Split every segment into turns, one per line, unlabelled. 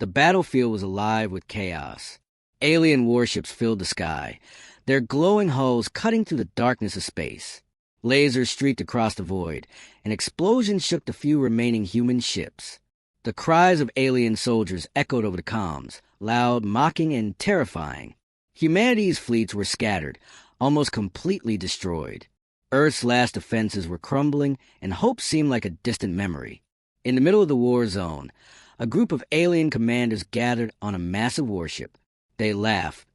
The battlefield was alive with chaos. Alien warships filled the sky, their glowing hulls cutting through the darkness of space. Lasers streaked across the void, and explosions shook the few remaining human ships. The cries of alien soldiers echoed over the comms, loud, mocking, and terrifying. Humanity's fleets were scattered, almost completely destroyed. Earth's last defenses were crumbling, and hope seemed like a distant memory. In the middle of the war zone, a group of alien commanders gathered on a massive warship. They laughed,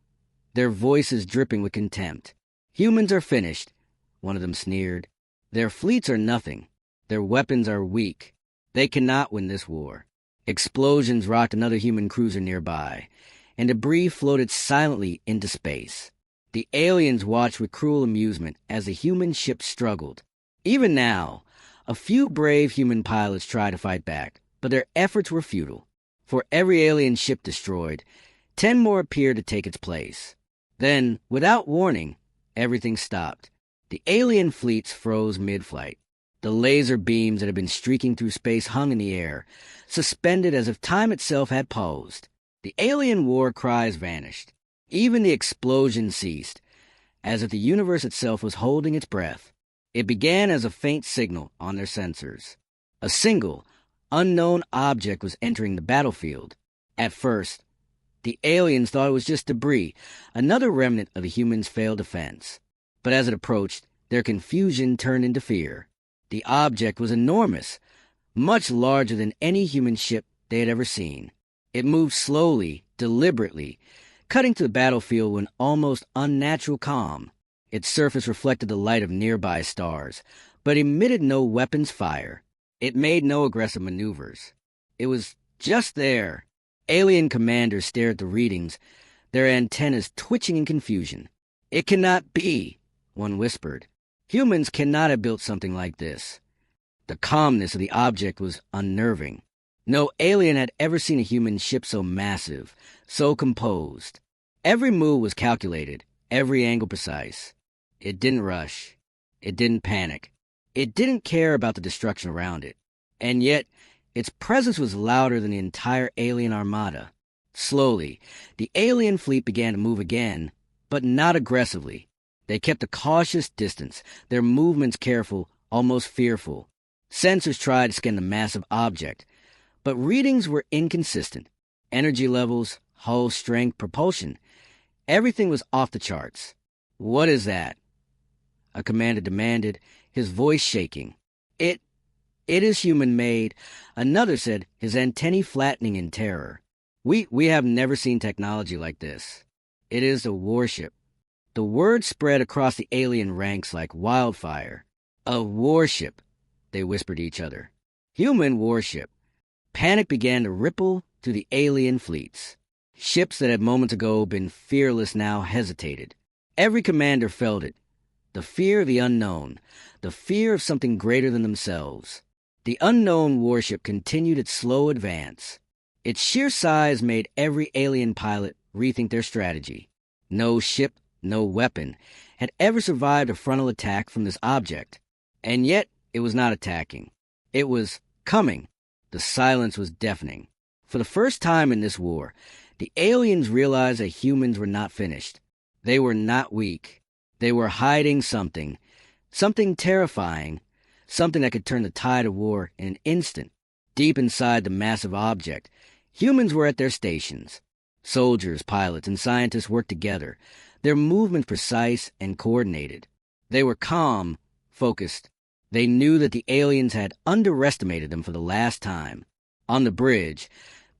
their voices dripping with contempt. "Humans are finished," one of them sneered. "Their fleets are nothing. Their weapons are weak. They cannot win this war." Explosions rocked another human cruiser nearby, and debris floated silently into space. The aliens watched with cruel amusement as the human ship struggled. Even now, a few brave human pilots tried to fight back, but their efforts were futile. For every alien ship destroyed, 10 more appeared to take its place. Then, without warning, everything stopped. The alien fleets froze mid-flight. The laser beams that had been streaking through space hung in the air, suspended as if time itself had paused. The alien war cries vanished. Even the explosion ceased, as if the universe itself was holding its breath. It began as a faint signal on their sensors. A single, unknown object was entering the battlefield. At first, the aliens thought it was just debris, another remnant of the humans' failed defense. But as it approached, their confusion turned into fear. The object was enormous, much larger than any human ship they had ever seen. It moved slowly, deliberately, cutting to the battlefield with an almost unnatural calm. Its surface reflected the light of nearby stars, but emitted no weapons fire. It made no aggressive maneuvers. It was just there. Alien commanders stared at the readings, their antennas twitching in confusion. "It cannot be," one whispered. "Humans cannot have built something like this." The calmness of the object was unnerving. No alien had ever seen a human ship so massive, so composed. Every move was calculated, every angle precise. It didn't rush. It didn't panic. It didn't care about the destruction around it. And yet, its presence was louder than the entire alien armada. Slowly, the alien fleet began to move again, but not aggressively. They kept a cautious distance, their movements careful, almost fearful. Sensors tried to scan the massive object, but readings were inconsistent. Energy levels, hull strength, propulsion. Everything was off the charts. "What is that?" a commander demanded, his voice shaking. It is human-made," another said, his antennae flattening in terror. We have never seen technology like this. It is a warship." The word spread across the alien ranks like wildfire. "A warship," they whispered to each other. "Human warship." Panic began to ripple through the alien fleets. Ships that had moments ago been fearless now hesitated. Every commander felt it. The fear of the unknown, the fear of something greater than themselves. The unknown warship continued its slow advance. Its sheer size made every alien pilot rethink their strategy. No ship, no weapon, had ever survived a frontal attack from this object. And yet, it was not attacking. It was coming. The silence was deafening. For the first time in this war, the aliens realized that humans were not finished. They were not weak. They were hiding something terrifying, something that could turn the tide of war in an instant. Deep inside the massive object, humans were at their stations. Soldiers, pilots, and scientists worked together, their movements precise and coordinated. They were calm, focused. They knew that the aliens had underestimated them for the last time. On the bridge,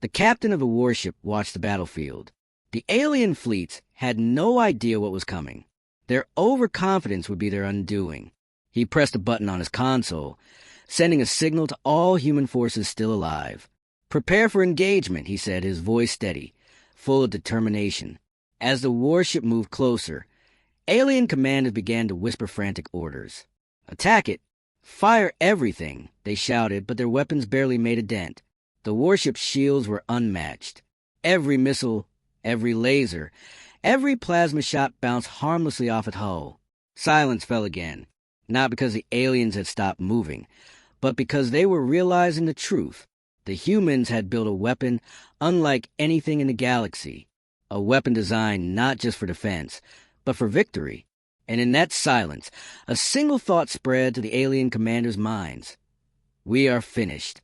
the captain of a warship watched the battlefield. The alien fleets had no idea what was coming. Their overconfidence would be their undoing. He pressed a button on his console, sending a signal to all human forces still alive. "Prepare for engagement," he said, his voice steady, full of determination. As the warship moved closer, alien commanders began to whisper frantic orders. "Attack it! Fire everything!" they shouted, but their weapons barely made a dent. The warship's shields were unmatched. Every missile, every laser, every plasma shot bounced harmlessly off its hull. Silence fell again, not because the aliens had stopped moving, but because they were realizing the truth. The humans had built a weapon unlike anything in the galaxy, a weapon designed not just for defense, but for victory. And in that silence, a single thought spread to the alien commanders' minds. We are finished.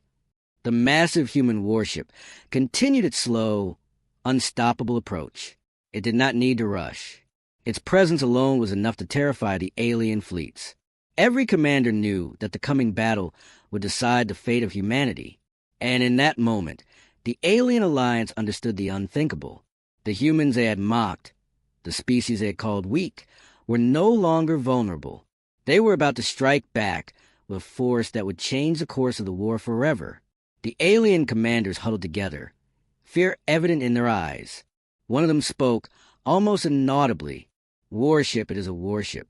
The massive human warship continued its slow, unstoppable approach. It did not need to rush. Its presence alone was enough to terrify the alien fleets. Every commander knew that the coming battle would decide the fate of humanity. And in that moment, the alien alliance understood the unthinkable. The humans they had mocked, the species they had called weak, were no longer vulnerable. They were about to strike back with a force that would change the course of the war forever. The alien commanders huddled together, fear evident in their eyes. One of them spoke, almost inaudibly. Warship, it is a warship.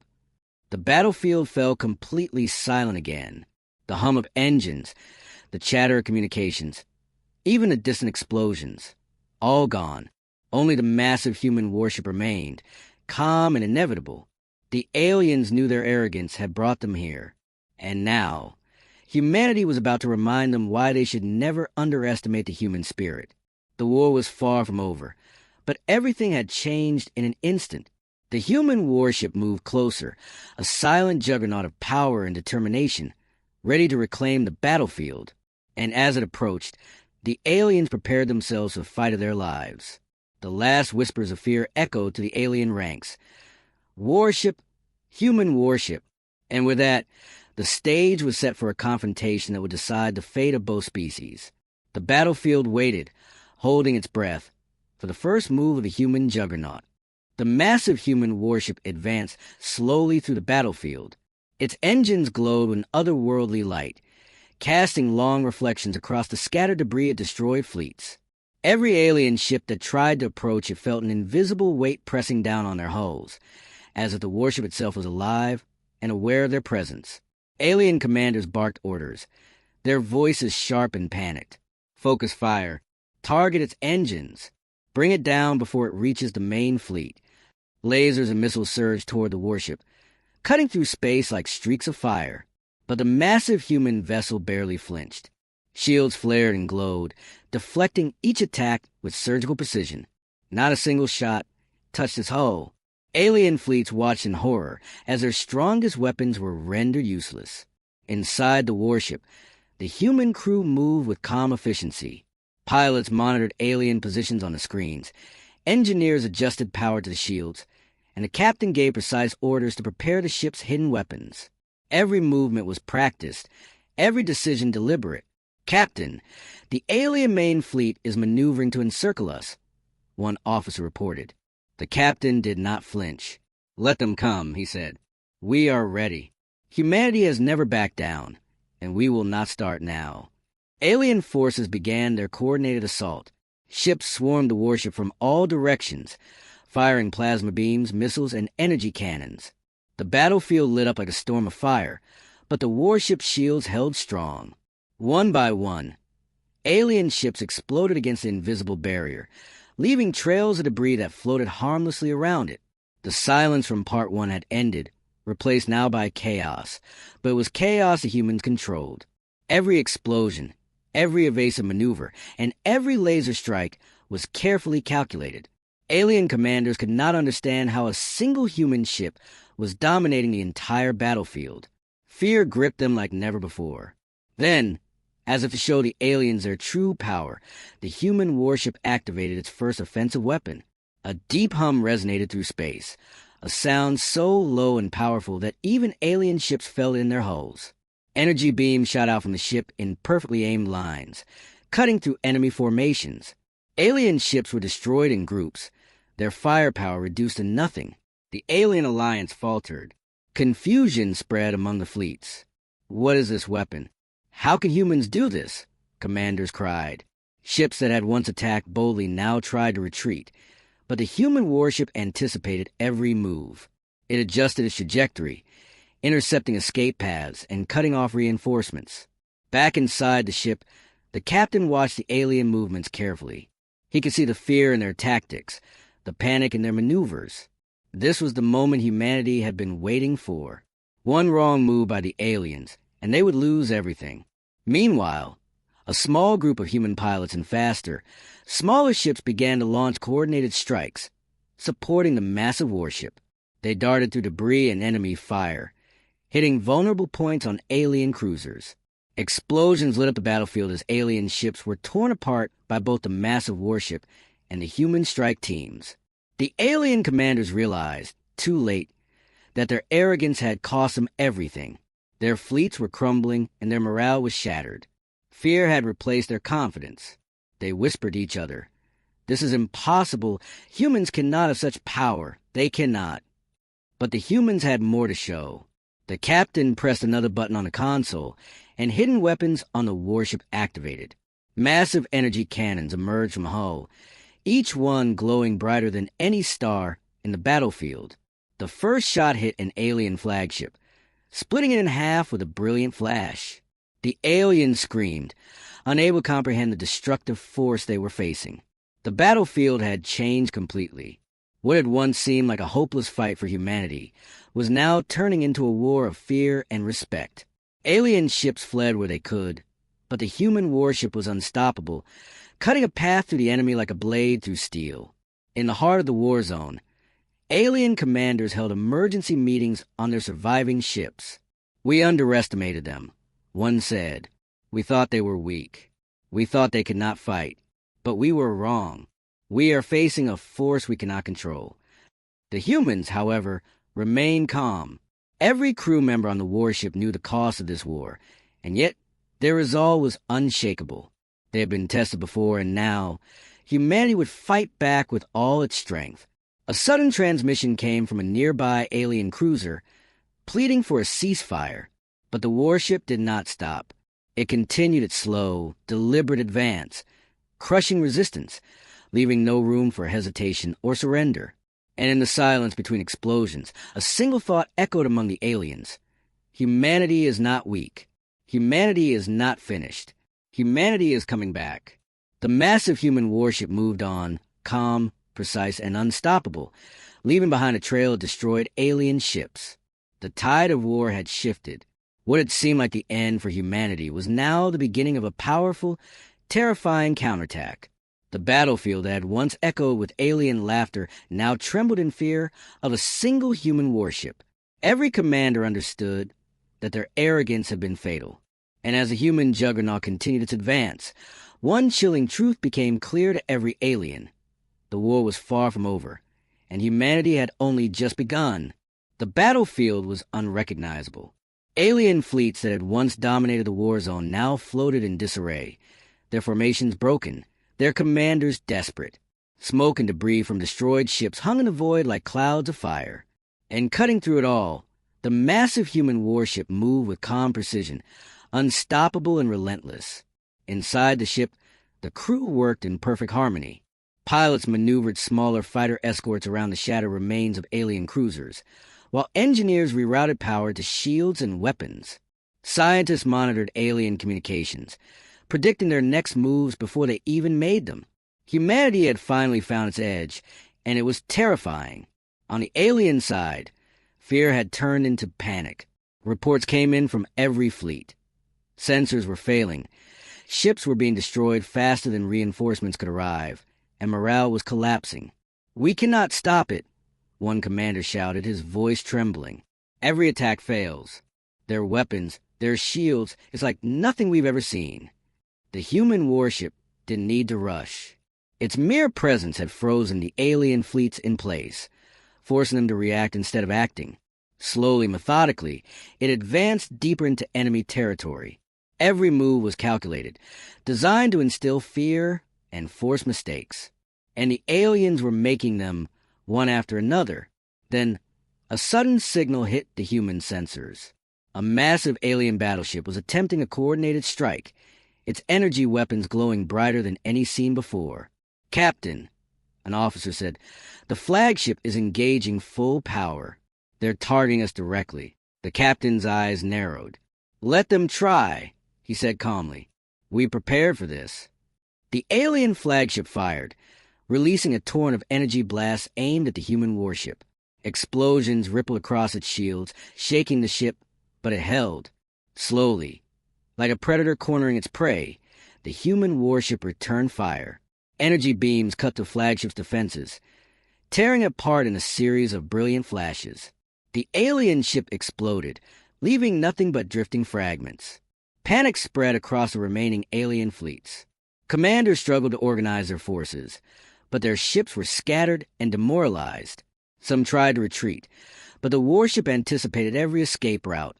The battlefield fell completely silent again. The hum of engines, the chatter of communications, even the distant explosions, all gone. Only the massive human warship remained, calm and inevitable. The aliens knew their arrogance had brought them here. And now, humanity was about to remind them why they should never underestimate the human spirit. The war was far from over, but everything had changed in an instant. The human warship moved closer, a silent juggernaut of power and determination, ready to reclaim the battlefield. And as it approached, the aliens prepared themselves for the fight of their lives. The last whispers of fear echoed to the alien ranks. Warship, human warship. And with that, the stage was set for a confrontation that would decide the fate of both species. The battlefield waited, holding its breath, for the first move of the human juggernaut. The massive human warship advanced slowly through the battlefield. Its engines glowed with an otherworldly light, casting long reflections across the scattered debris of destroyed fleets. Every alien ship that tried to approach it felt an invisible weight pressing down on their hulls, as if the warship itself was alive and aware of their presence. Alien commanders barked orders, their voices sharp and panicked. Focus fire. Target its engines. Bring it down before it reaches the main fleet. Lasers and missiles surged toward the warship, cutting through space like streaks of fire. But the massive human vessel barely flinched. Shields flared and glowed, deflecting each attack with surgical precision. Not a single shot touched its hull. Alien fleets watched in horror as their strongest weapons were rendered useless. Inside the warship, the human crew moved with calm efficiency. Pilots monitored alien positions on the screens. Engineers adjusted power to the shields, and the captain gave precise orders to prepare the ship's hidden weapons. Every movement was practiced, every decision deliberate. "Captain, the alien main fleet is maneuvering to encircle us," one officer reported. The captain did not flinch. "Let them come," he said. "We are ready. Humanity has never backed down, and we will not start now." Alien forces began their coordinated assault. Ships swarmed the warship from all directions, firing plasma beams, missiles, and energy cannons. The battlefield lit up like a storm of fire, but the warship's shields held strong. One by one, alien ships exploded against the invisible barrier, leaving trails of debris that floated harmlessly around it. The silence from Part 1 had ended, replaced now by chaos, but it was chaos the humans controlled. Every explosion, every evasive maneuver, and every laser strike was carefully calculated. Alien commanders could not understand how a single human ship was dominating the entire battlefield. Fear gripped them like never before. Then, as if to show the aliens their true power, the human warship activated its first offensive weapon. A deep hum resonated through space, a sound so low and powerful that even alien ships felt it in their hulls. Energy beams shot out from the ship in perfectly aimed lines, cutting through enemy formations. Alien ships were destroyed in groups, their firepower reduced to nothing. The alien alliance faltered. Confusion spread among the fleets. "What is this weapon? How can humans do this?" commanders cried. Ships that had once attacked boldly now tried to retreat, but the human warship anticipated every move. It adjusted its trajectory, intercepting escape paths and cutting off reinforcements. Back inside the ship, the captain watched the alien movements carefully. He could see the fear in their tactics, the panic in their maneuvers. This was the moment humanity had been waiting for. One wrong move by the aliens, and they would lose everything. Meanwhile, A small group of human pilots and faster, smaller ships began to launch coordinated strikes, supporting the massive warship. They darted through debris and enemy fire, hitting vulnerable points on alien cruisers. Explosions lit up the battlefield as alien ships were torn apart by both the massive warship and the human strike teams. The alien commanders realized, too late, that their arrogance had cost them everything. Their fleets were crumbling and their morale was shattered. Fear had replaced their confidence. They whispered to each other, "This is impossible. Humans cannot have such power. They cannot." But the humans had more to show. The captain pressed another button on the console, and hidden weapons on the warship activated. Massive energy cannons emerged from hull, each one glowing brighter than any star in the battlefield. The first shot hit an alien flagship, splitting it in half with a brilliant flash. The aliens screamed, unable to comprehend the destructive force they were facing. The battlefield had changed completely. What had once seemed like a hopeless fight for humanity was now turning into a war of fear and respect. Alien ships fled where they could, but the human warship was unstoppable, cutting a path through the enemy like a blade through steel. In the heart of the war zone, alien commanders held emergency meetings on their surviving ships. "We underestimated them," one said. "We thought they were weak. We thought they could not fight. But we were wrong. We are facing a force we cannot control." The humans, however, remained calm. Every crew member on the warship knew the cost of this war, and yet their resolve was unshakable. They had been tested before, and now humanity would fight back with all its strength. A sudden transmission came from a nearby alien cruiser, pleading for a ceasefire, but the warship did not stop. It continued its slow, deliberate advance, crushing resistance, leaving no room for hesitation or surrender. And in the silence between explosions, a single thought echoed among the aliens. Humanity is not weak. Humanity is not finished. Humanity is coming back. The massive human warship moved on, calm, precise, and unstoppable, leaving behind a trail of destroyed alien ships. The tide of war had shifted. What had seemed like the end for humanity was now the beginning of a powerful, terrifying counterattack. The battlefield that had once echoed with alien laughter now trembled in fear of a single human warship. Every commander understood that their arrogance had been fatal. And as the human juggernaut continued its advance, one chilling truth became clear to every alien. The war was far from over, and humanity had only just begun. The battlefield was unrecognizable. Alien fleets that had once dominated the war zone now floated in disarray, their formations broken, their commanders desperate. Smoke and debris from destroyed ships hung in the void like clouds of fire. And cutting through it all, the massive human warship moved with calm precision, unstoppable and relentless. Inside the ship, the crew worked in perfect harmony. Pilots maneuvered smaller fighter escorts around the shattered remains of alien cruisers, while engineers rerouted power to shields and weapons. Scientists monitored alien communications, predicting their next moves before they even made them. Humanity had finally found its edge, and it was terrifying. On the alien side, fear had turned into panic. Reports came in from every fleet. Sensors were failing. Ships were being destroyed faster than reinforcements could arrive, and morale was collapsing. "We cannot stop it," one commander shouted, his voice trembling. "Every attack fails. Their weapons, their shields, is like nothing we've ever seen." The human warship didn't need to rush. Its mere presence had frozen the alien fleets in place, forcing them to react instead of acting. Slowly, methodically, it advanced deeper into enemy territory. Every move was calculated, designed to instill fear and force mistakes. And the aliens were making them one after another. Then, a sudden signal hit the human sensors. A massive alien battleship was attempting a coordinated strike, its energy weapons glowing brighter than any seen before. "Captain," an officer said, "the flagship is engaging full power. They're targeting us directly." The captain's eyes narrowed. "Let them try," he said calmly. "We prepared for this." The alien flagship fired, releasing a torrent of energy blasts aimed at the human warship. Explosions rippled across its shields, shaking the ship, but it held. Slowly, like a predator cornering its prey, the human warship returned fire. Energy beams cut the flagship's defenses, tearing it apart in a series of brilliant flashes. The alien ship exploded, leaving nothing but drifting fragments. Panic spread across the remaining alien fleets. Commanders struggled to organize their forces, but their ships were scattered and demoralized. Some tried to retreat, but the warship anticipated every escape route,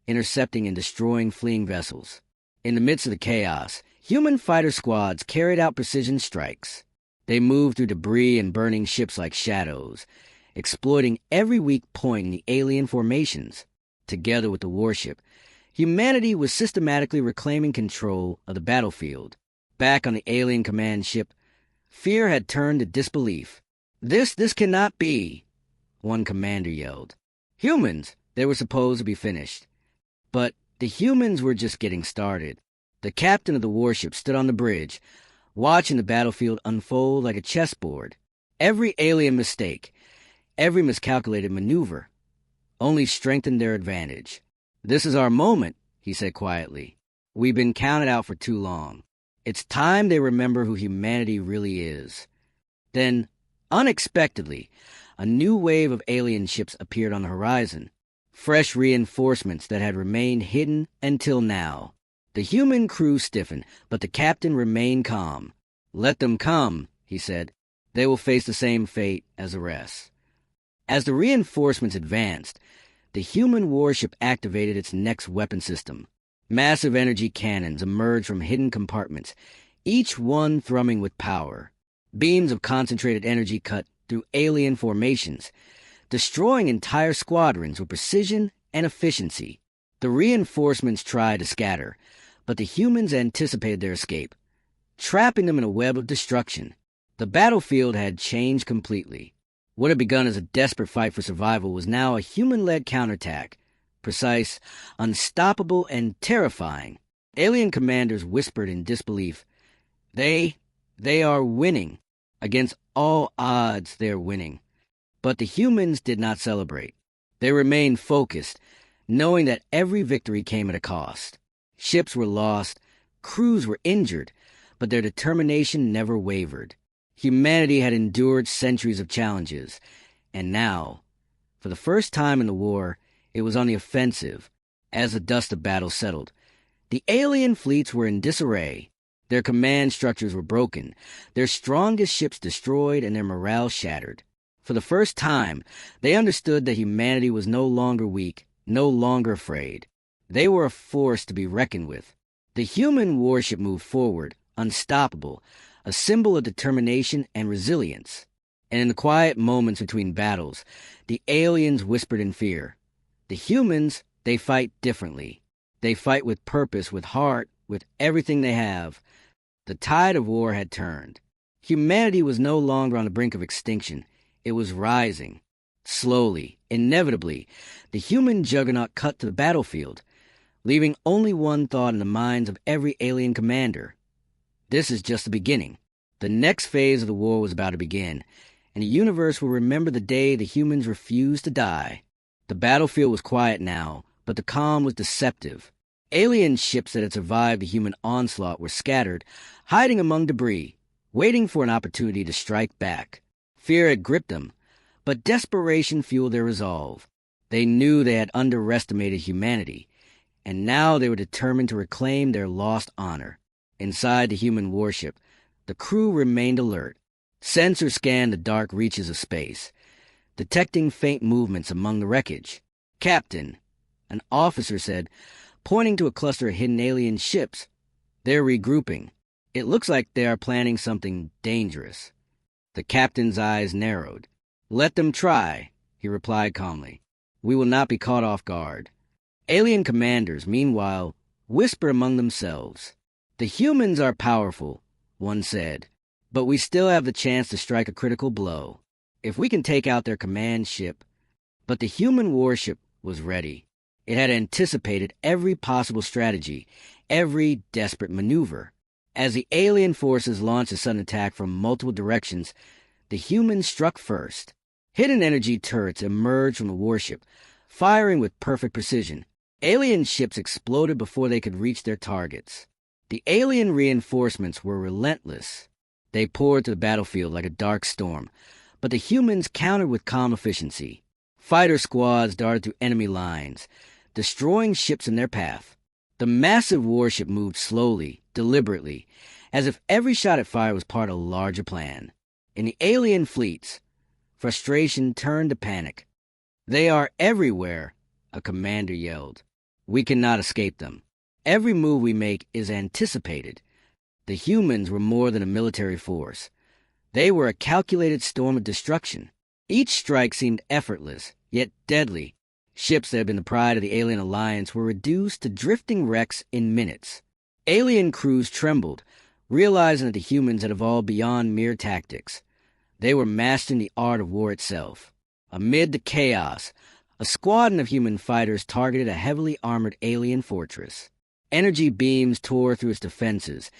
intercepting and destroying fleeing vessels. In the midst of the chaos, human fighter squads carried out precision strikes. They moved through debris and burning ships like shadows, exploiting every weak point in the alien formations. Together with the warship, humanity was systematically reclaiming control of the battlefield. Back on the alien command ship, fear had turned to disbelief. This cannot be," one commander yelled. Humans, they were supposed to be finished. But the humans were just getting started. The captain of the warship stood on the bridge, watching the battlefield unfold like a chessboard. Every alien mistake, every miscalculated maneuver, only strengthened their advantage. "This is our moment," he said quietly. "We've been counted out for too long. It's time they remember who humanity really is." Then, unexpectedly, a new wave of alien ships appeared on the horizon, fresh reinforcements that had remained hidden until now. The human crew stiffened, but the captain remained calm. "Let them come," he said. "They will face the same fate as the rest." As the reinforcements advanced, the human warship activated its next weapon system. Massive energy cannons emerged from hidden compartments, each one thrumming with power. Beams of concentrated energy cut through alien formations, destroying entire squadrons with precision and efficiency. The reinforcements tried to scatter, but the humans anticipated their escape, trapping them in a web of destruction. The battlefield had changed completely. What had begun as a desperate fight for survival was now a human-led counterattack, precise, unstoppable, and terrifying. Alien commanders whispered in disbelief. They are winning. Against all odds, they're winning." But the humans did not celebrate. They remained focused, knowing that every victory came at a cost. Ships were lost, crews were injured, but their determination never wavered. Humanity had endured centuries of challenges, and now, for the first time in the war, it was on the offensive. As the dust of battle settled, the alien fleets were in disarray. Their command structures were broken, their strongest ships destroyed, and their morale shattered. For the first time, they understood that humanity was no longer weak, no longer afraid. They were a force to be reckoned with. The human warship moved forward, unstoppable, a symbol of determination and resilience. And in the quiet moments between battles, the aliens whispered in fear. The humans, they fight differently. They fight with purpose, with heart, with everything they have. The tide of war had turned. Humanity was no longer on the brink of extinction. It was rising. Slowly, inevitably, the human juggernaut cut to the battlefield, leaving only one thought in the minds of every alien commander. This is just the beginning. The next phase of the war was about to begin, and the universe will remember the day the humans refused to die. The battlefield was quiet now, but the calm was deceptive. Alien ships that had survived the human onslaught were scattered, hiding among debris, waiting for an opportunity to strike back. Fear had gripped them, but desperation fueled their resolve. They knew they had underestimated humanity, and now they were determined to reclaim their lost honor. Inside the human warship, the crew remained alert. Sensors scanned the dark reaches of space, detecting faint movements among the wreckage. "Captain," an officer said, pointing to a cluster of hidden alien ships. "They're regrouping. It looks like they are planning something dangerous." The captain's eyes narrowed. "Let them try," he replied calmly. "We will not be caught off guard." Alien commanders, meanwhile, whispered among themselves. "The humans are powerful," one said, "but we still have the chance to strike a critical blow. If we can take out their command ship." But the human warship was ready. It had anticipated every possible strategy, every desperate maneuver. As the alien forces launched a sudden attack from multiple directions, the humans struck first. Hidden energy turrets emerged from the warship, firing with perfect precision. Alien ships exploded before they could reach their targets. The alien reinforcements were relentless. They poured to the battlefield like a dark storm, but the humans countered with calm efficiency. Fighter squads darted through enemy lines, destroying ships in their path. The massive warship moved slowly, deliberately, as if every shot it fired was part of a larger plan. In the alien fleets, frustration turned to panic. "They are everywhere," a commander yelled. "We cannot escape them. Every move we make is anticipated." The humans were more than a military force. They were a calculated storm of destruction. Each strike seemed effortless, yet deadly. Ships that had been the pride of the alien alliance were reduced to drifting wrecks in minutes. Alien crews trembled, realizing that the humans had evolved beyond mere tactics. They were mastering the art of war itself. Amid the chaos, a squadron of human fighters targeted a heavily armored alien fortress. Energy beams tore through its defenses,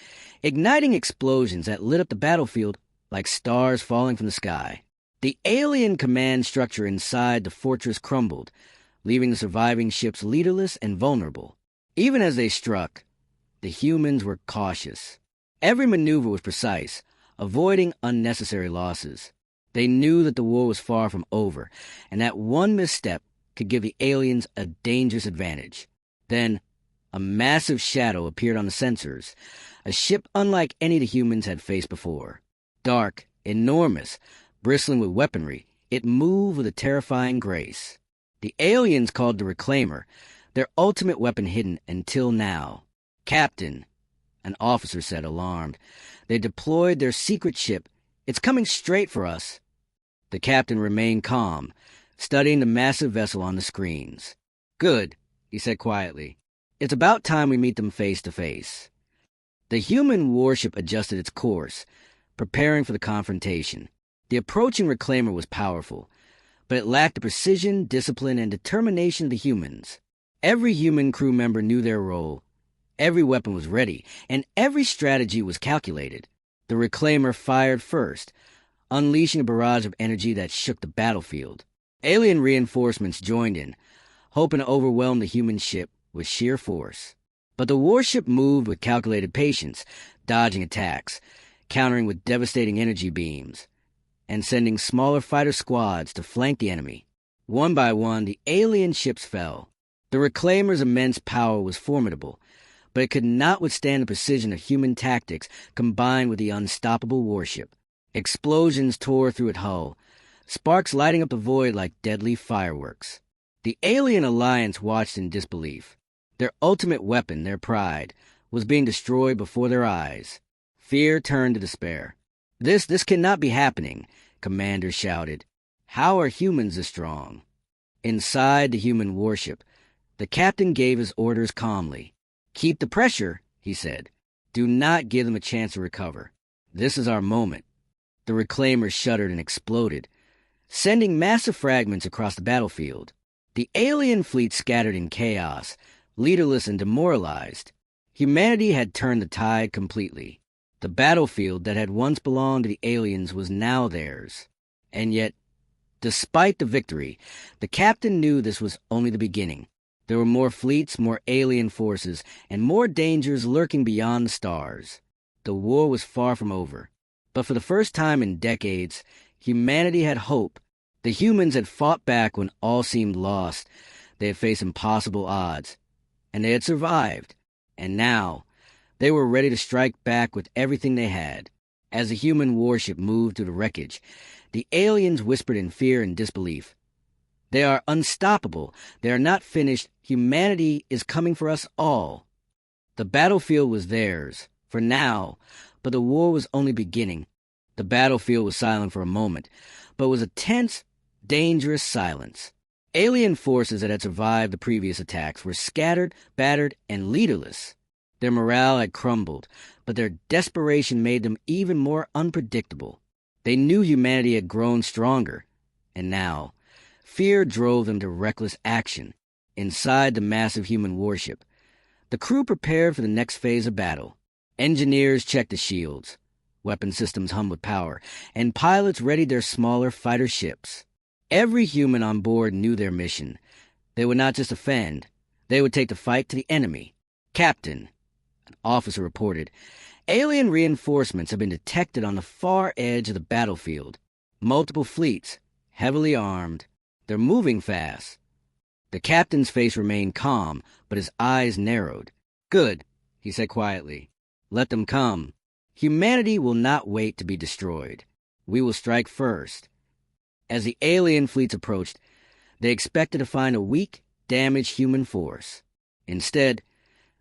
igniting explosions that lit up the battlefield like stars falling from the sky. The alien command structure inside the fortress crumbled, leaving the surviving ships leaderless and vulnerable. Even as they struck, the humans were cautious. Every maneuver was precise, avoiding unnecessary losses. They knew that the war was far from over, and that one misstep could give the aliens a dangerous advantage. Then, a massive shadow appeared on the sensors, a ship unlike any the humans had faced before. Dark, enormous, bristling with weaponry, it moved with a terrifying grace. The aliens called the Reclaimer, their ultimate weapon hidden until now. "Captain," an officer said, alarmed. "They deployed their secret ship. It's coming straight for us." The captain remained calm, studying the massive vessel on the screens. "Good," he said quietly. "It's about time we meet them face to face." The human warship adjusted its course, preparing for the confrontation. The approaching Reclaimer was powerful, but it lacked the precision, discipline, and determination of the humans. Every human crew member knew their role. Every weapon was ready, and every strategy was calculated. The Reclaimer fired first, unleashing a barrage of energy that shook the battlefield. Alien reinforcements joined in, hoping to overwhelm the human ship with sheer force. But the warship moved with calculated patience, dodging attacks, countering with devastating energy beams, and sending smaller fighter squads to flank the enemy. One by one, the alien ships fell. The Reclaimer's immense power was formidable, but it could not withstand the precision of human tactics combined with the unstoppable warship. Explosions tore through its hull, sparks lighting up the void like deadly fireworks. The alien alliance watched in disbelief. Their ultimate weapon, their pride, was being destroyed before their eyes. Fear turned to despair. This cannot be happening," commanders shouted. "How are humans this strong?" Inside the human warship, the captain gave his orders calmly. "Keep the pressure," he said. "Do not give them a chance to recover. This is our moment." The Reclaimer shuddered and exploded, sending massive fragments across the battlefield. The alien fleet scattered in chaos, leaderless and demoralized. Humanity had turned the tide completely. The battlefield that had once belonged to the aliens was now theirs. And yet, despite the victory, the captain knew this was only the beginning. There were more fleets, more alien forces, and more dangers lurking beyond the stars. The war was far from over. But for the first time in decades, humanity had hope. The humans had fought back when all seemed lost. They had faced impossible odds, and they had survived. And now, they were ready to strike back with everything they had. As the human warship moved through the wreckage, the aliens whispered in fear and disbelief. "They are unstoppable. They are not finished. Humanity is coming for us all." The battlefield was theirs, for now, but the war was only beginning. The battlefield was silent for a moment, but it was a tense, dangerous silence. Alien forces that had survived the previous attacks were scattered, battered, and leaderless. Their morale had crumbled, but their desperation made them even more unpredictable. They knew humanity had grown stronger, and now, fear drove them to reckless action. Inside the massive human warship, the crew prepared for the next phase of battle. Engineers checked the shields, weapon systems hummed with power, and pilots readied their smaller fighter ships. Every human on board knew their mission. They would not just defend, they would take the fight to the enemy. "Captain," An officer reported, "Alien reinforcements have been detected on the far edge of the battlefield. Multiple fleets, heavily armed. They're moving fast." The captain's face remained calm, but his eyes narrowed. "Good," he said quietly. "Let them come. Humanity will not wait to be destroyed. We will strike first." As the alien fleets approached, they expected to find a weak, damaged human force. Instead,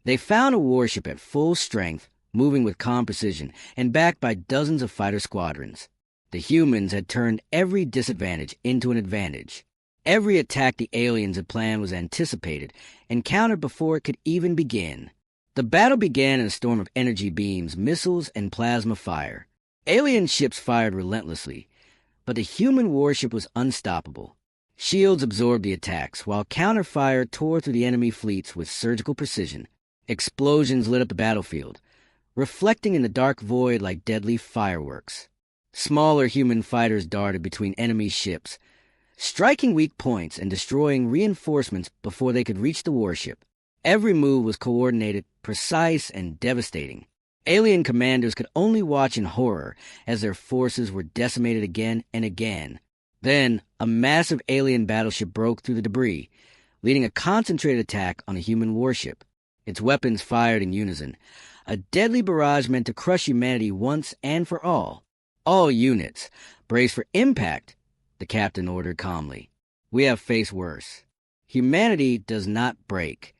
they found a warship at full strength, moving with calm precision, and backed by dozens of fighter squadrons. The humans had turned every disadvantage into an advantage. Every attack the aliens had planned was anticipated and countered before it could even begin. The battle began in a storm of energy beams, missiles, and plasma fire. Alien ships fired relentlessly, but the human warship was unstoppable. Shields absorbed the attacks, while counterfire tore through the enemy fleets with surgical precision. Explosions lit up the battlefield, reflecting in the dark void like deadly fireworks. Smaller human fighters darted between enemy ships, striking weak points and destroying reinforcements before they could reach the warship. Every move was coordinated, precise, and devastating. Alien commanders could only watch in horror as their forces were decimated again and again. Then, a massive alien battleship broke through the debris, leading a concentrated attack on a human warship. Its weapons fired in unison, a deadly barrage meant to crush humanity once and for all. "All units, brace for impact," the captain ordered calmly. "We have faced worse. Humanity does not break."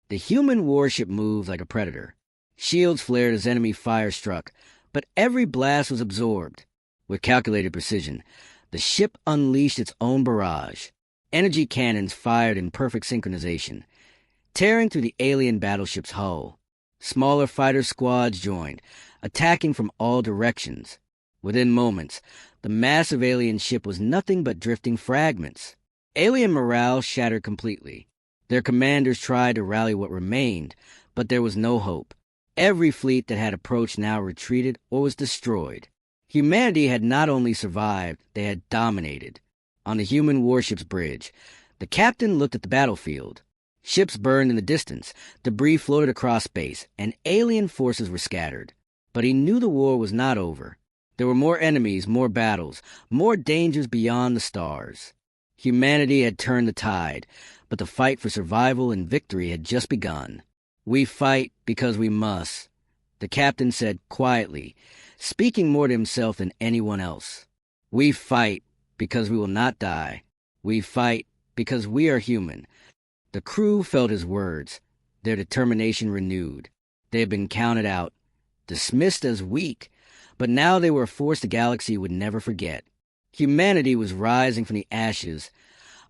The human warship moved like a predator. Shields flared as enemy fire struck, but every blast was absorbed. With calculated precision, the ship unleashed its own barrage. Energy cannons fired in perfect synchronization, tearing through the alien battleship's hull. Smaller fighter squads joined, attacking from all directions. Within moments, the massive alien ship was nothing but drifting fragments. Alien morale shattered completely. Their commanders tried to rally what remained, but there was no hope. Every fleet that had approached now retreated or was destroyed. Humanity had not only survived, they had dominated. On the human warship's bridge, the captain looked at the battlefield. Ships burned in the distance, debris floated across space, and alien forces were scattered. But he knew the war was not over. There were more enemies, more battles, more dangers beyond the stars. Humanity had turned the tide, but the fight for survival and victory had just begun. "We fight because we must," the captain said quietly, speaking more to himself than anyone else. "We fight because we will not die. We fight because we are human." The crew felt his words, their determination renewed. They had been counted out, dismissed as weak, but now they were a force the galaxy would never forget. Humanity was rising from the ashes,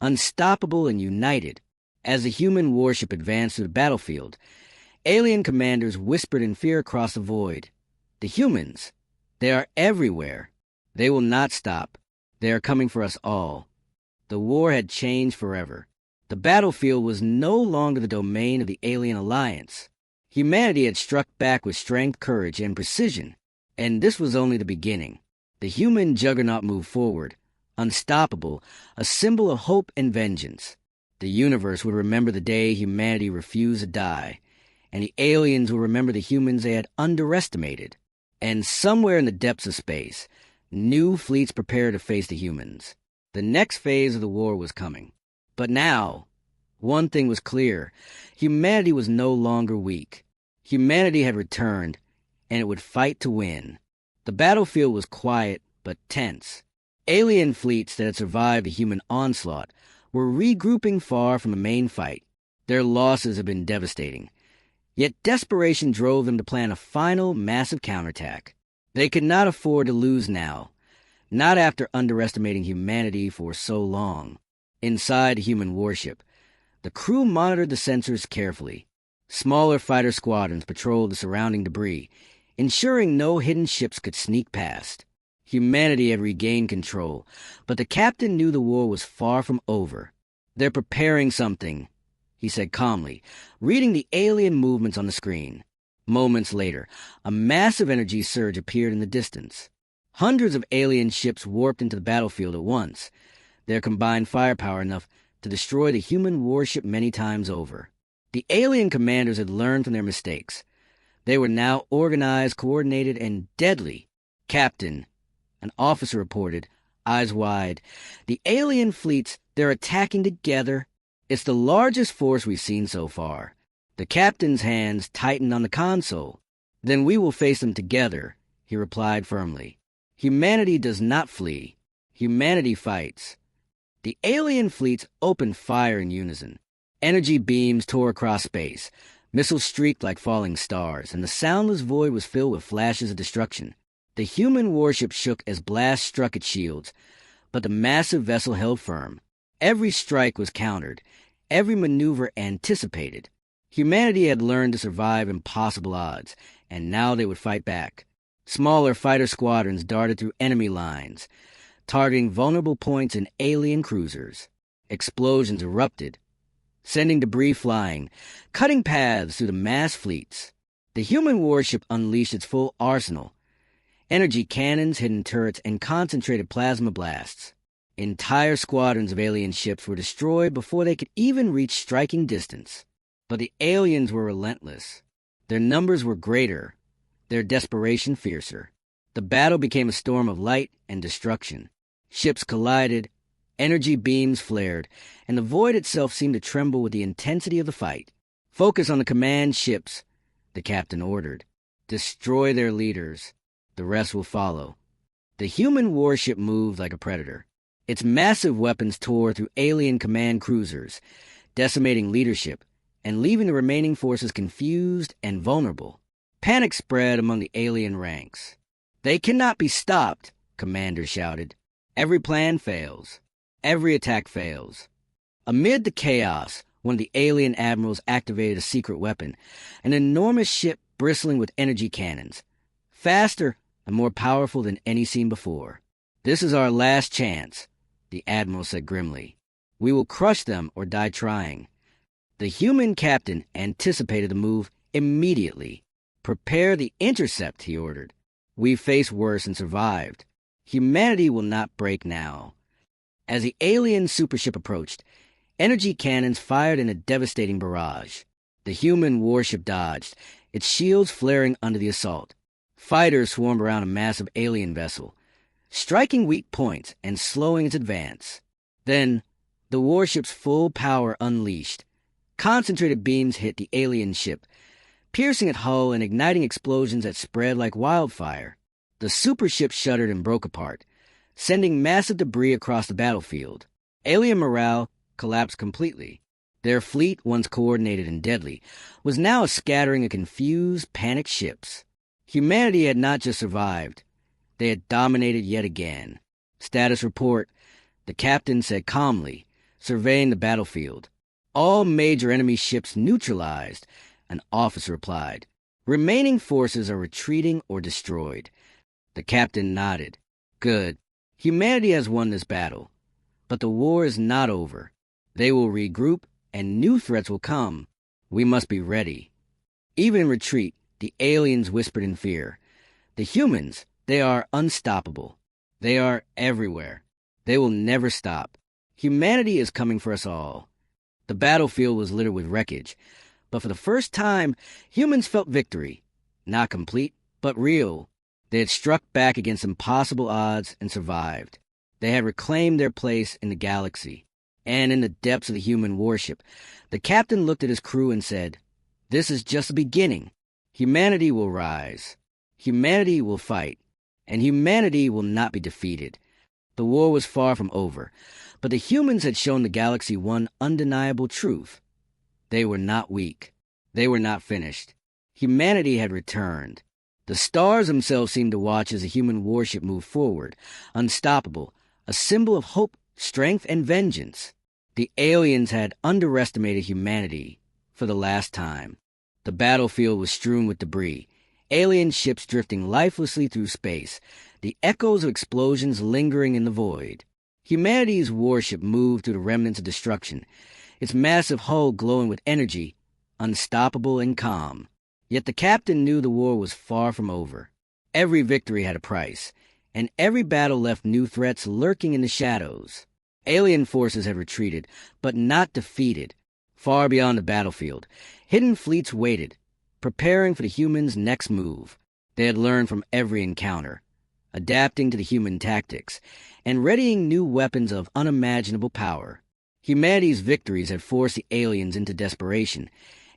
unstoppable and united. As the human warship advanced through the battlefield, alien commanders whispered in fear across the void. "The humans, they are everywhere. They will not stop. They are coming for us all." The war had changed forever. The battlefield was no longer the domain of the alien alliance. Humanity had struck back with strength, courage, and precision, and this was only the beginning. The human juggernaut moved forward, unstoppable, a symbol of hope and vengeance. The universe would remember the day humanity refused to die, and the aliens would remember the humans they had underestimated. And somewhere in the depths of space, new fleets prepared to face the humans. The next phase of the war was coming. But now, one thing was clear. Humanity was no longer weak. Humanity had returned, and it would fight to win. The battlefield was quiet, but tense. Alien fleets that had survived the human onslaught were regrouping far from the main fight. Their losses had been devastating. Yet desperation drove them to plan a final, massive counterattack. They could not afford to lose now, not after underestimating humanity for so long. Inside the human warship, the crew monitored the sensors carefully. Smaller fighter squadrons patrolled the surrounding debris, ensuring no hidden ships could sneak past. Humanity had regained control, but the captain knew the war was far from over. "They're preparing something," he said calmly, reading the alien movements on the screen. Moments later, a massive energy surge appeared in the distance. Hundreds of alien ships warped into the battlefield at once, their combined firepower enough to destroy the human warship many times over. The alien commanders had learned from their mistakes. They were now organized, coordinated, and deadly. "Captain," an officer reported, eyes wide, "the alien fleets, they're attacking together. It's the largest force we've seen so far." The captain's hands tightened on the console. "Then we will face them together," he replied firmly. "Humanity does not flee. Humanity fights." The alien fleets opened fire in unison. Energy beams tore across space. Missiles streaked like falling stars, and the soundless void was filled with flashes of destruction. The human warship shook as blasts struck its shields, but the massive vessel held firm. Every strike was countered, every maneuver anticipated. Humanity had learned to survive impossible odds, and now they would fight back. Smaller fighter squadrons darted through enemy lines, targeting vulnerable points in alien cruisers. Explosions erupted, sending debris flying, cutting paths through the mass fleets. The human warship unleashed its full arsenal: energy cannons, hidden turrets, and concentrated plasma blasts. Entire squadrons of alien ships were destroyed before they could even reach striking distance. But the aliens were relentless. Their numbers were greater, their desperation fiercer. The battle became a storm of light and destruction. Ships collided, energy beams flared, and the void itself seemed to tremble with the intensity of the fight. "Focus on the command ships," the captain ordered. "Destroy their leaders. The rest will follow." The human warship moved like a predator. Its massive weapons tore through alien command cruisers, decimating leadership and leaving the remaining forces confused and vulnerable. Panic spread among the alien ranks. "They cannot be stopped," commanders shouted. "Every plan fails. Every attack fails." Amid the chaos, one of the alien admirals activated a secret weapon, an enormous ship bristling with energy cannons, faster and more powerful than any seen before. "This is our last chance," the admiral said grimly. "We will crush them or die trying." The human captain anticipated the move immediately. "Prepare the intercept," he ordered. "We faced worse and survived. Humanity will not break now." As the alien supership approached, energy cannons fired in a devastating barrage. The human warship dodged, its shields flaring under the assault. Fighters swarmed around a massive alien vessel, striking weak points and slowing its advance. Then, the warship's full power unleashed. Concentrated beams hit the alien ship, piercing its hull and igniting explosions that spread like wildfire. The supership shuddered and broke apart, sending massive debris across the battlefield. Alien morale collapsed completely. Their fleet, once coordinated and deadly, was now a scattering of confused, panicked ships. Humanity had not just survived, they had dominated yet again. "Status report," the captain said calmly, surveying the battlefield. "All major enemy ships neutralized," an officer replied. "Remaining forces are retreating or destroyed." The captain nodded. "Good. Humanity has won this battle. But the war is not over. They will regroup, and new threats will come. We must be ready." Even in retreat, the aliens whispered in fear. "The humans, they are unstoppable. They are everywhere. They will never stop. Humanity is coming for us all." The battlefield was littered with wreckage, but for the first time, humans felt victory. Not complete, but real. They had struck back against impossible odds and survived. They had reclaimed their place in the galaxy. And in the depths of the human warship, the captain looked at his crew and said, "This is just the beginning. Humanity will rise. Humanity will fight. And humanity will not be defeated." The war was far from over, but the humans had shown the galaxy one undeniable truth. They were not weak. They were not finished. Humanity had returned. The stars themselves seemed to watch as the human warship moved forward, unstoppable, a symbol of hope, strength, and vengeance. The aliens had underestimated humanity for the last time. The battlefield was strewn with debris, alien ships drifting lifelessly through space, the echoes of explosions lingering in the void. Humanity's warship moved through the remnants of destruction, its massive hull glowing with energy, unstoppable and calm. Yet the captain knew the war was far from over. Every victory had a price, and every battle left new threats lurking in the shadows. Alien forces had retreated, but not defeated. Far beyond the battlefield, hidden fleets waited, preparing for the humans' next move. They had learned from every encounter, adapting to the human tactics, and readying new weapons of unimaginable power. Humanity's victories had forced the aliens into desperation,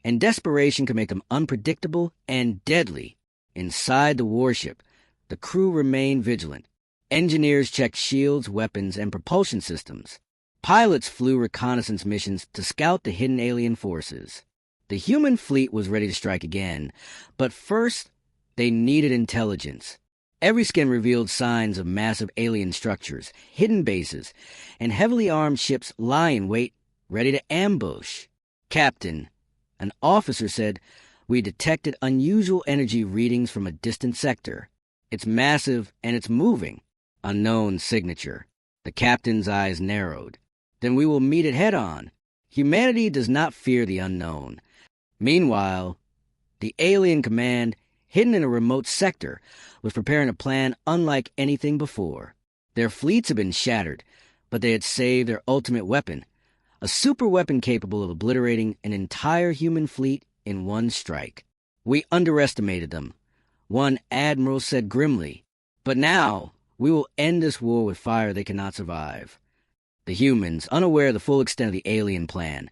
and desperation could make them unpredictable and deadly. Inside the warship, the crew remained vigilant. Engineers checked shields, weapons, and propulsion systems. Pilots flew reconnaissance missions to scout the hidden alien forces. The human fleet was ready to strike again, but first, they needed intelligence. Every scan revealed signs of massive alien structures, hidden bases, and heavily armed ships lie in wait, ready to ambush. "Captain," an officer said, "we detected unusual energy readings from a distant sector. It's massive and it's moving." Unknown signature. The captain's eyes narrowed. "Then we will meet it head-on." Humanity does not fear the unknown. Meanwhile, the alien command, hidden in a remote sector, was preparing a plan unlike anything before. Their fleets had been shattered, but they had saved their ultimate weapon, a super weapon capable of obliterating an entire human fleet in one strike. "We underestimated them," one admiral said grimly. "But now, we will end this war with fire they cannot survive." The humans, unaware of the full extent of the alien plan,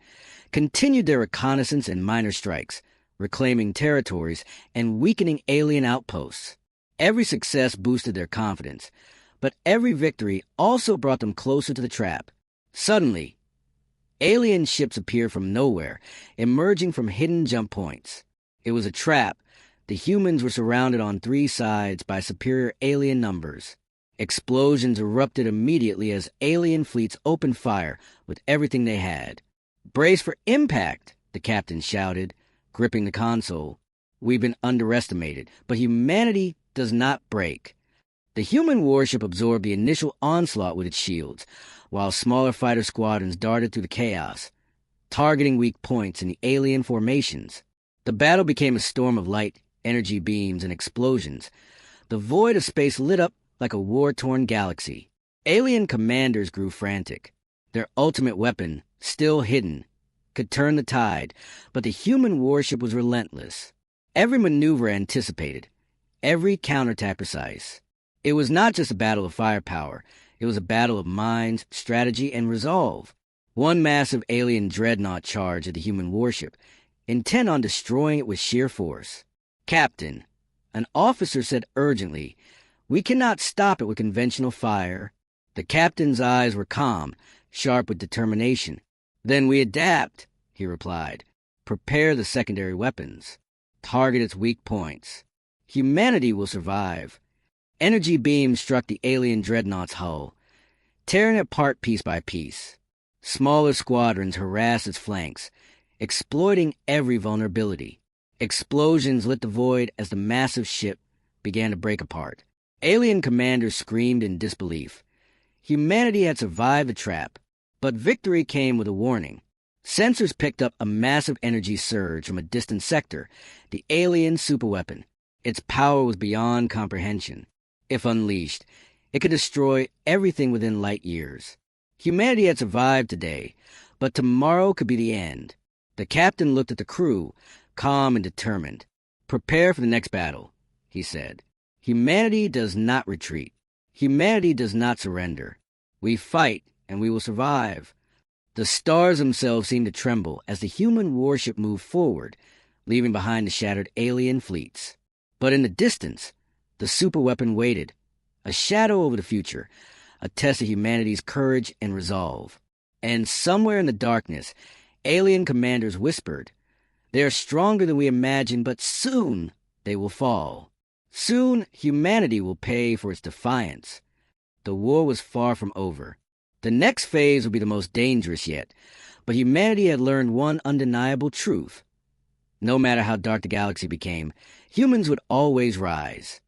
continued their reconnaissance and minor strikes, reclaiming territories and weakening alien outposts. Every success boosted their confidence, but every victory also brought them closer to the trap. Suddenly, alien ships appeared from nowhere, emerging from hidden jump points. It was a trap. The humans were surrounded on three sides by superior alien numbers. Explosions erupted immediately as alien fleets opened fire with everything they had. "Brace for impact," the captain shouted, gripping the console. "We've been underestimated, but humanity does not break." The human warship absorbed the initial onslaught with its shields, while smaller fighter squadrons darted through the chaos, targeting weak points in the alien formations. The battle became a storm of light, energy beams, and explosions. The void of space lit up like a war-torn galaxy. Alien commanders grew frantic. Their ultimate weapon, still hidden, could turn the tide, but the human warship was relentless. Every maneuver anticipated, every counterattack precise. It was not just a battle of firepower. It was a battle of minds, strategy, and resolve. One massive alien dreadnought charged at the human warship, intent on destroying it with sheer force. "Captain," an officer said urgently, "we cannot stop it with conventional fire." The captain's eyes were calm, sharp with determination. "Then we adapt," he replied. "Prepare the secondary weapons. Target its weak points. Humanity will survive." Energy beams struck the alien dreadnought's hull, tearing it apart piece by piece. Smaller squadrons harassed its flanks, exploiting every vulnerability. Explosions lit the void as the massive ship began to break apart. Alien commanders screamed in disbelief. Humanity had survived the trap, but victory came with a warning. Sensors picked up a massive energy surge from a distant sector, the alien superweapon. Its power was beyond comprehension. If unleashed, it could destroy everything within light years. Humanity had survived today, but tomorrow could be the end. The captain looked at the crew, calm and determined. "Prepare for the next battle," he said. "Humanity does not retreat. Humanity does not surrender. We fight, and we will survive." The stars themselves seemed to tremble as the human warship moved forward, leaving behind the shattered alien fleets. But in the distance, the superweapon waited, a shadow over the future, a test of humanity's courage and resolve. And somewhere in the darkness, alien commanders whispered, "They are stronger than we imagined, but soon they will fall. Soon humanity will pay for its defiance." The war was far from over. The next phase would be the most dangerous yet, but humanity had learned one undeniable truth. No matter how dark the galaxy became, humans would always rise.